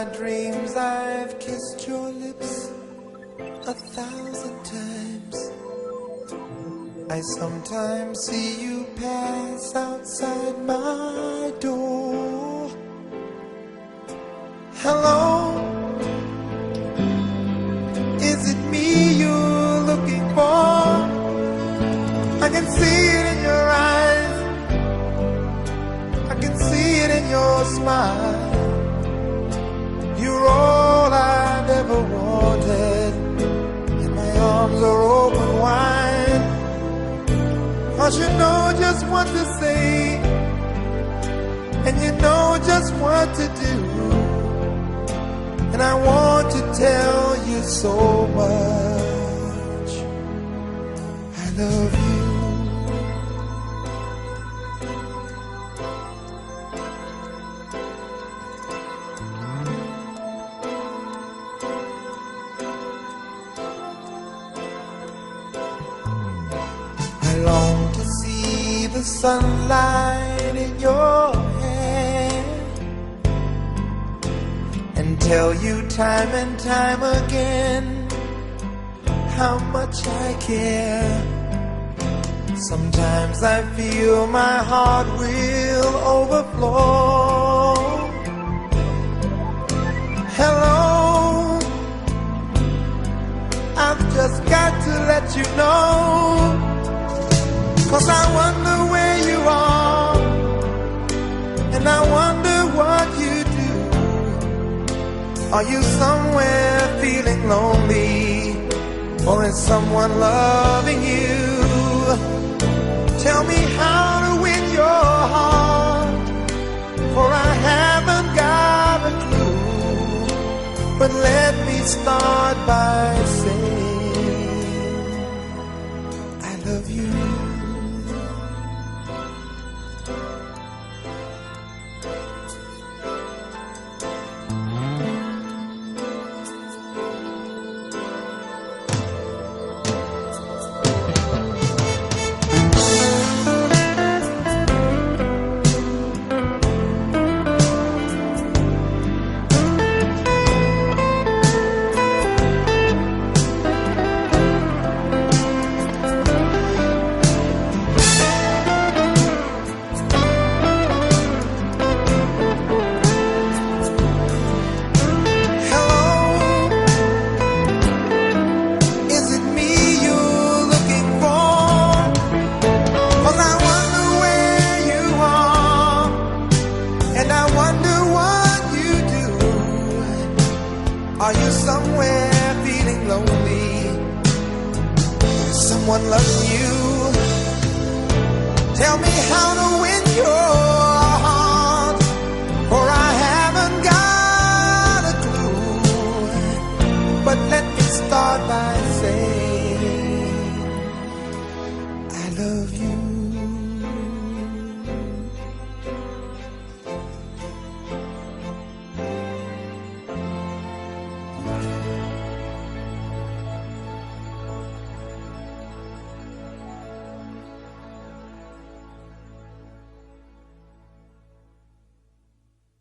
my dreams I've kissed your lips 1,000 times. I sometimes see you pass outside my door. Hello, is it me you're looking for? I can see it in your eyes, I can see it in your smile. You're all I've ever wanted, and my arms are open wide. 'Cause you know just what to say, and you know just what to do. And I want to tell you so much I love you. I long to see the sunlight in your hair and tell you time and time again how much I care. Sometimes I feel my heart will overflow. Hello, I've just got to let you know, 'cause I wonder where you are, and I wonder what you do. Are you somewhere feeling lonely, or is someone loving you? Tell me how to win your heart, for I haven't got a clue. But let me start by saying I love you. Are you somewhere feeling lonely? Someone loves you. Tell me how to win your heart, for I haven't got a clue. But let me start by